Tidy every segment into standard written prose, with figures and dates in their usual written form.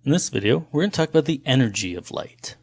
In this video, we're going to talk about the energy of light.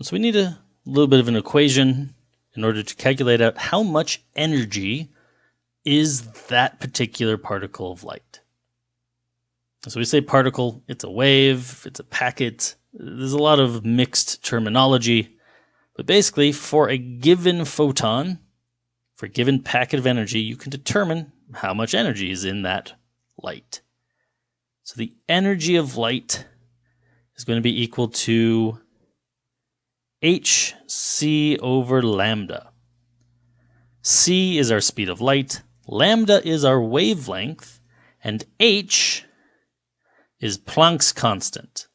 So we need a little bit of an equation in order to calculate out how much energy is that particular particle of light. So we say particle, it's a wave, it's a packet. There's a lot of mixed terminology. But basically, for a given photon, for a given packet of energy, you can determine how much energy is in that light. So the energy of light is going to be equal to hc over lambda. C is our speed of light, lambda is our wavelength, and h is Planck's constant,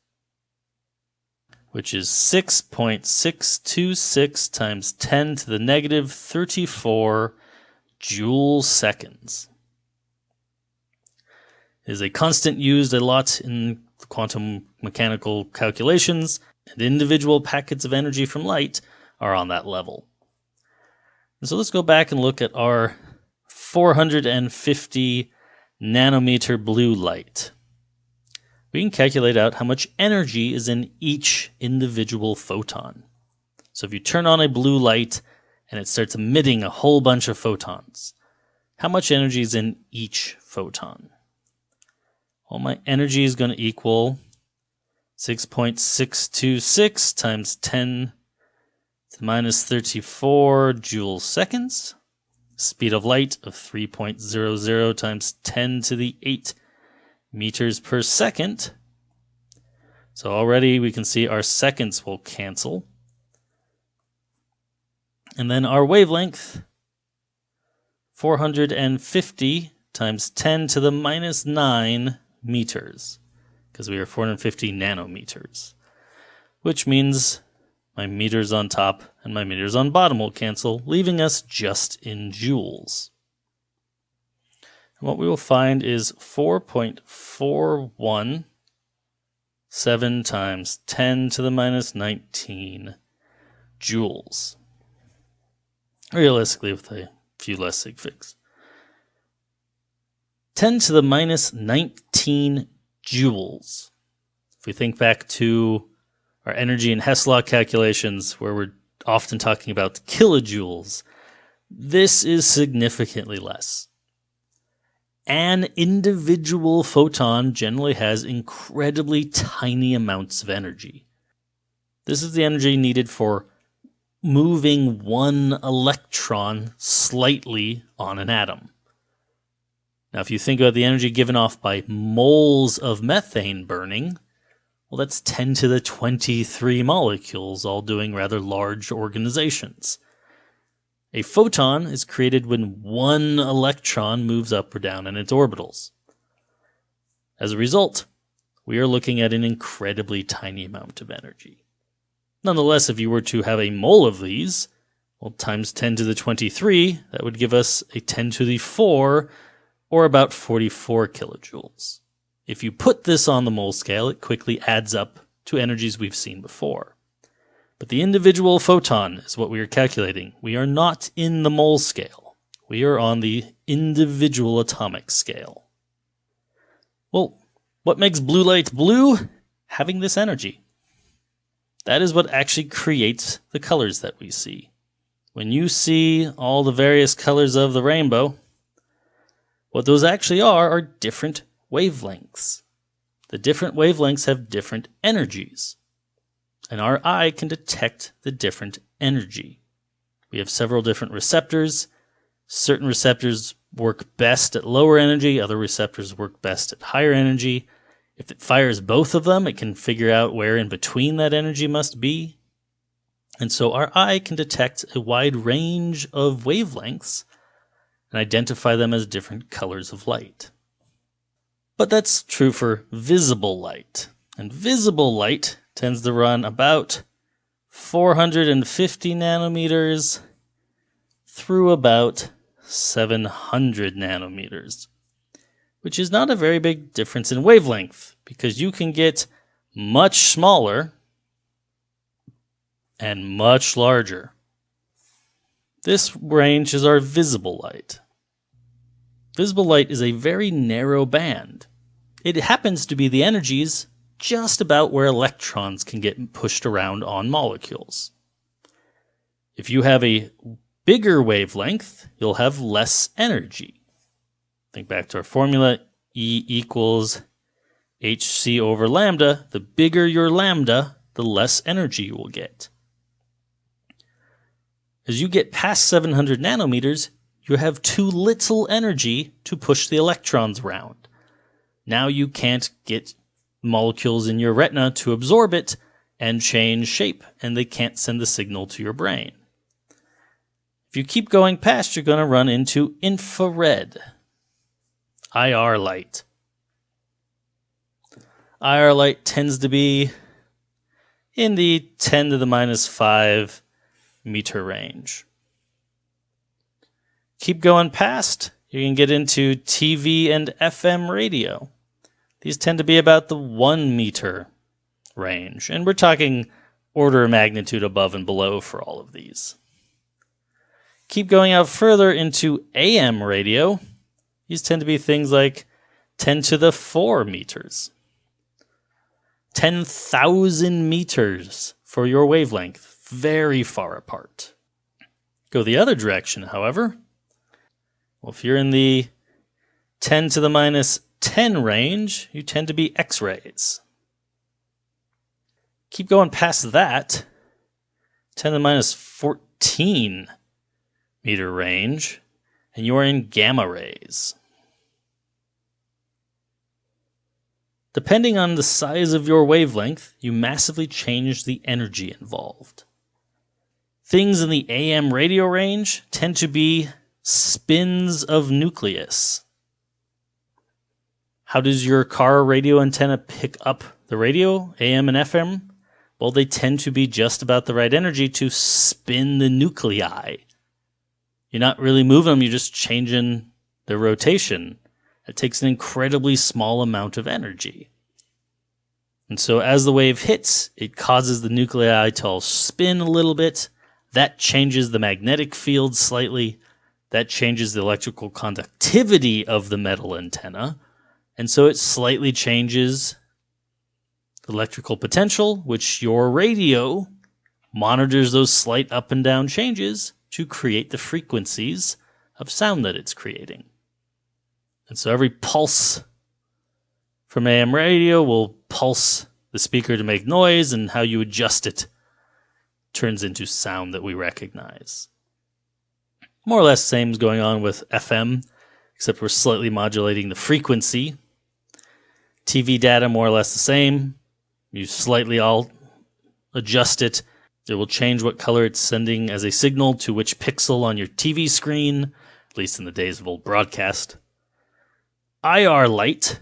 which is 6.626 times 10 to the negative 34 joule seconds. It is a constant used a lot in quantum mechanical calculations, and individual packets of energy from light are on that level. And so let's go back and look at our 450 nanometer blue light. We can calculate out how much energy is in each individual photon. So if you turn on a blue light and it starts emitting a whole bunch of photons, how much energy is in each photon? Well, my energy is going to equal 6.626 times 10 to the minus 34 joule seconds. Speed of light of 3.00 times 10 to the 8 meters per second. So already we can see our seconds will cancel. And then our wavelength, 450 times 10 to the minus 9 meters, because we are 450 nanometers, which means my meters on top and my meters on bottom will cancel, leaving us just in joules. And what we will find is 4.417 times 10 to the minus 19 joules. Realistically, with a few less sig figs. 10 to the minus 19 joules. If we think back to our energy and Hess law calculations, where we're often talking about kilojoules, this is significantly less. An individual photon generally has incredibly tiny amounts of energy. This is the energy needed for moving one electron slightly on an atom. Now, if you think about the energy given off by moles of methane burning, well, that's 10 to the 23 molecules, all doing rather large organizations. A photon is created when one electron moves up or down in its orbitals. As a result, we are looking at an incredibly tiny amount of energy. Nonetheless, if you were to have a mole of these, well, times 10 to the 23, that would give us a 10 to the 4, or about 44 kilojoules. If you put this on the mole scale, it quickly adds up to energies we've seen before. But the individual photon is what we are calculating. We are not in the mole scale. We are on the individual atomic scale. Well, what makes blue light blue? Having this energy. That is what actually creates the colors that we see. When you see all the various colors of the rainbow, what those actually are different wavelengths. The different wavelengths have different energies, and our eye can detect the different energy. We have several different receptors. Certain receptors work best at lower energy, other receptors work best at higher energy. If it fires both of them, it can figure out where in between that energy must be. And so our eye can detect a wide range of wavelengths and identify them as different colors of light. But that's true for visible light. And visible light tends to run about 450 nanometers through about 700 nanometers, which is not a very big difference in wavelength, because you can get much smaller and much larger. This range is our visible light. Visible light is a very narrow band. It happens to be the energies just about where electrons can get pushed around on molecules. If you have a bigger wavelength, you'll have less energy. Think back to our formula, E equals hc over lambda. The bigger your lambda, the less energy you will get. As you get past 700 nanometers, you have too little energy to push the electrons around. Now you can't get molecules in your retina to absorb it and change shape, and they can't send the signal to your brain. If you keep going past, you're going to run into infrared, IR light. IR light tends to be in the 10 to the minus 5 meter range. Keep going past, you can get into TV and FM radio. These tend to be about the 1 meter range, and we're talking order of magnitude above and below for all of these. Keep going out further into AM radio. These tend to be things like 10 to the 4 meters. 10,000 meters for your wavelength, very far apart. Go the other direction, however. Well, if you're in the 10 to the minus 10 range, you tend to be X-rays. Keep going past that, 10 to the minus 14 meter range, and you're in gamma rays. Depending on the size of your wavelength, you massively change the energy involved. Things in the AM radio range tend to be spins of nucleus. How does your car radio antenna pick up the radio, AM and FM? Well, they tend to be just about the right energy to spin the nuclei. You're not really moving them, you're just changing their rotation. It takes an incredibly small amount of energy. And so as the wave hits, it causes the nuclei to all spin a little bit. That changes the magnetic field slightly. That changes the electrical conductivity of the metal antenna. And so it slightly changes the electrical potential, which your radio monitors those slight up and down changes to create the frequencies of sound that it's creating. And so every pulse from AM radio will pulse the speaker to make noise, and how you adjust it turns into sound that we recognize. More or less same is going on with FM, except we're slightly modulating the frequency. TV data, more or less the same. You slightly all adjust it. It will change what color it's sending as a signal to which pixel on your TV screen, at least in the days of old broadcast. IR light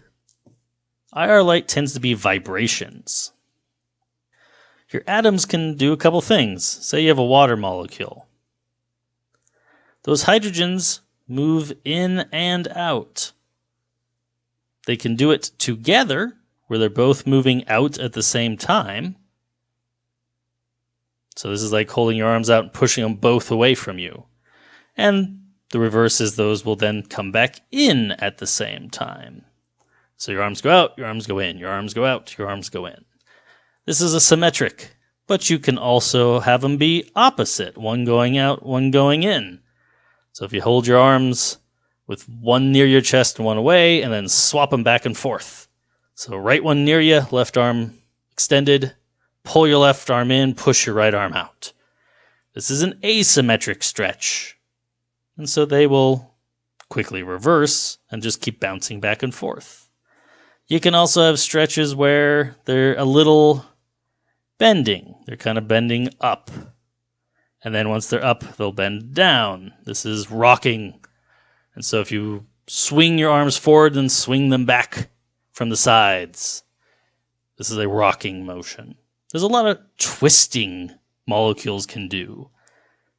tends to be vibrations. Your atoms can do a couple things. Say you have a water molecule. Those hydrogens move in and out. They can do it together, where they're both moving out at the same time. So this is like holding your arms out and pushing them both away from you. And the reverse is those will then come back in at the same time. So your arms go out, your arms go in, your arms go out, your arms go in. This is a symmetric, but you can also have them be opposite, one going out, one going in. So if you hold your arms with one near your chest and one away, and then swap them back and forth. So right one near you, left arm extended, pull your left arm in, push your right arm out. This is an asymmetric stretch. And so they will quickly reverse and just keep bouncing back and forth. You can also have stretches where they're a little bending. They're kind of bending up. And then once they're up, they'll bend down. This is rocking. And so if you swing your arms forward and swing them back from the sides, this is a rocking motion. There's a lot of twisting molecules can do.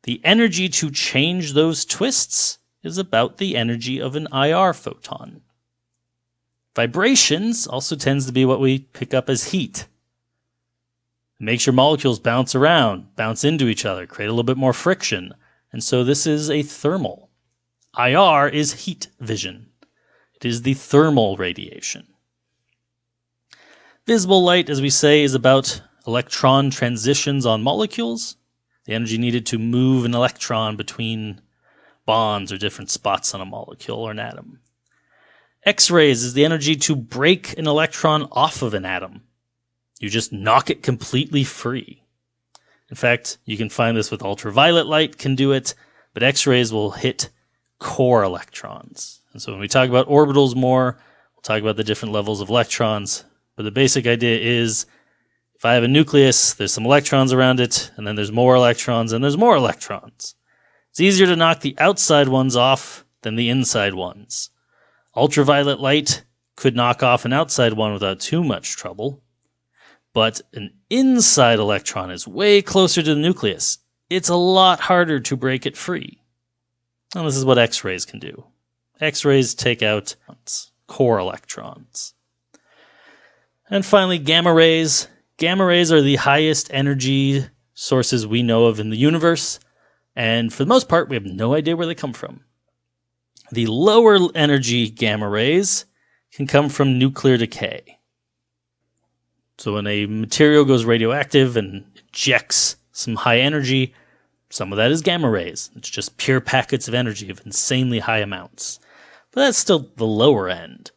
The energy to change those twists is about the energy of an IR photon. Vibrations also tends to be what we pick up as heat. It makes your molecules bounce around, bounce into each other, create a little bit more friction. And so this is a thermal. IR is heat vision. It is the thermal radiation. Visible light, as we say, is about electron transitions on molecules, the energy needed to move an electron between bonds or different spots on a molecule or an atom. X-rays is the energy to break an electron off of an atom. You just knock it completely free. In fact, you can find this with ultraviolet light can do it, but X-rays will hit core electrons. And so when we talk about orbitals more, we'll talk about the different levels of electrons. But the basic idea is, if I have a nucleus, there's some electrons around it, and then there's more electrons, and there's more electrons. It's easier to knock the outside ones off than the inside ones. Ultraviolet light could knock off an outside one without too much trouble, but an inside electron is way closer to the nucleus. It's a lot harder to break it free. And this is what X-rays can do. X-rays take out core electrons. And finally, gamma rays. Gamma rays are the highest energy sources we know of in the universe, and for the most part, we have no idea where they come from. The lower energy gamma rays can come from nuclear decay. So when a material goes radioactive and ejects some high energy, some of that is gamma rays. It's just pure packets of energy of insanely high amounts. But that's still the lower end.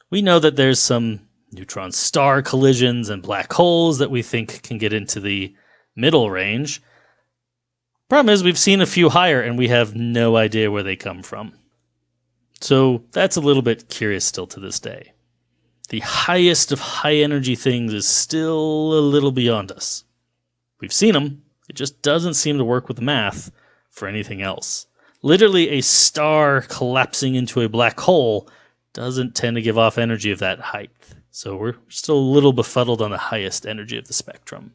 We know that there's some neutron star collisions and black holes that we think can get into the middle range. Problem is, we've seen a few higher and we have no idea where they come from. So that's a little bit curious still to this day. The highest of high energy things is still a little beyond us. We've seen them, it just doesn't seem to work with the math for anything else. Literally, a star collapsing into a black hole doesn't tend to give off energy of that height. So we're still a little befuddled on the highest energy of the spectrum.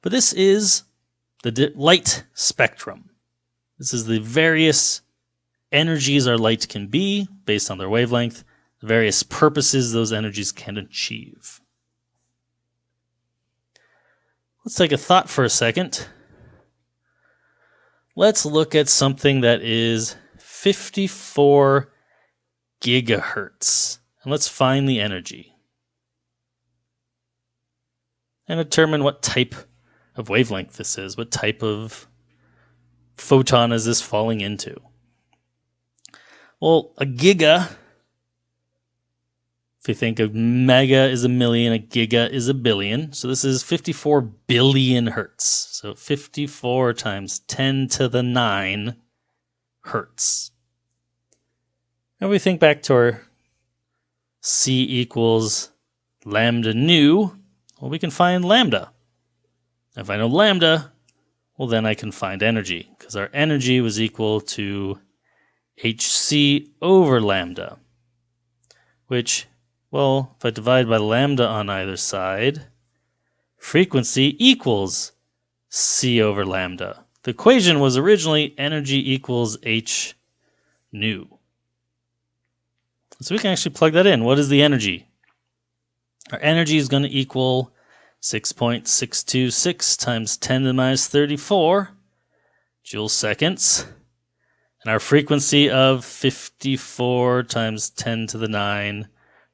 But this is the light spectrum. This is the various energies our light can be based on their wavelength, the various purposes those energies can achieve. Let's take a thought for a second. Let's look at something that is 54 gigahertz. And let's find the energy. And determine what type of wavelength this is. What type of photon is this falling into? Well, a giga, if you think of mega is a million, a giga is a billion. So this is 54 billion hertz. So 54 times 10 to the 9 hertz. Now we think back to our C equals lambda nu. Well, we can find lambda. If I know lambda, well, then I can find energy, because our energy was equal to hc over lambda, which, well, if I divide by lambda on either side, frequency equals c over lambda. The equation was originally energy equals h nu. So we can actually plug that in. What is the energy? Our energy is going to equal 6.626 times 10 to the minus 34 joule seconds. And our frequency of 54 times 10 to the 9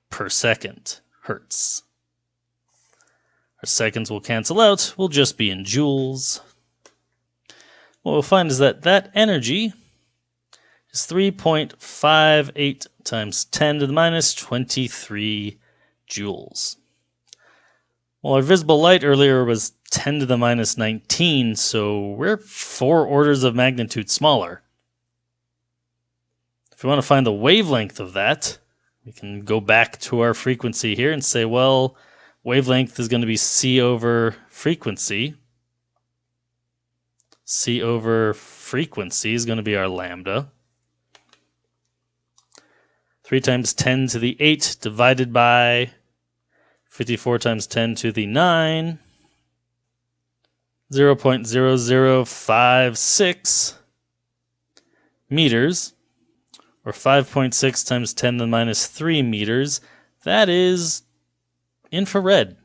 per second hertz. Our seconds will cancel out. We'll just be in joules. What we'll find is that that energy is 3.58 times 10 to the minus 23 joules. Well, our visible light earlier was 10 to the minus 19, so we're 4 orders of magnitude smaller. If we want to find the wavelength of that, we can go back to our frequency here and say, well, wavelength is going to be c over frequency. C over frequency is going to be our lambda. 3 times 10 to the 8 divided by 54 times 10 to the 9. 0.0056 meters, or 5.6 times 10 to the minus 3 meters. That is infrared.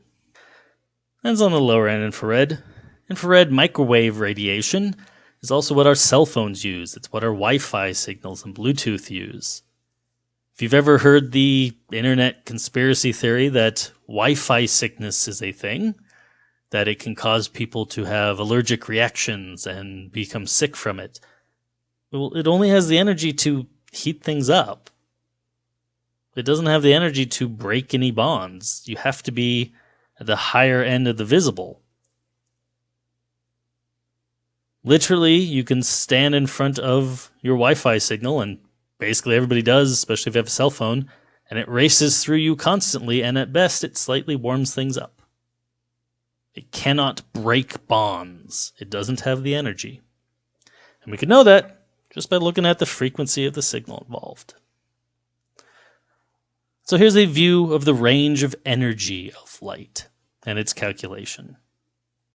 That's on the lower end infrared. Infrared microwave radiation is also what our cell phones use. It's what our Wi-Fi signals and Bluetooth use. If you've ever heard the internet conspiracy theory that Wi-Fi sickness is a thing, that it can cause people to have allergic reactions and become sick from it, well, it only has the energy to heat things up. It doesn't have the energy to break any bonds. You have to be at the higher end of the visible. Literally, you can stand in front of your Wi-Fi signal, and basically everybody does, especially if you have a cell phone, and it races through you constantly, and at best it slightly warms things up. It cannot break bonds. It doesn't have the energy. And we can know that just by looking at the frequency of the signal involved. So here's a view of the range of energy of light and its calculation.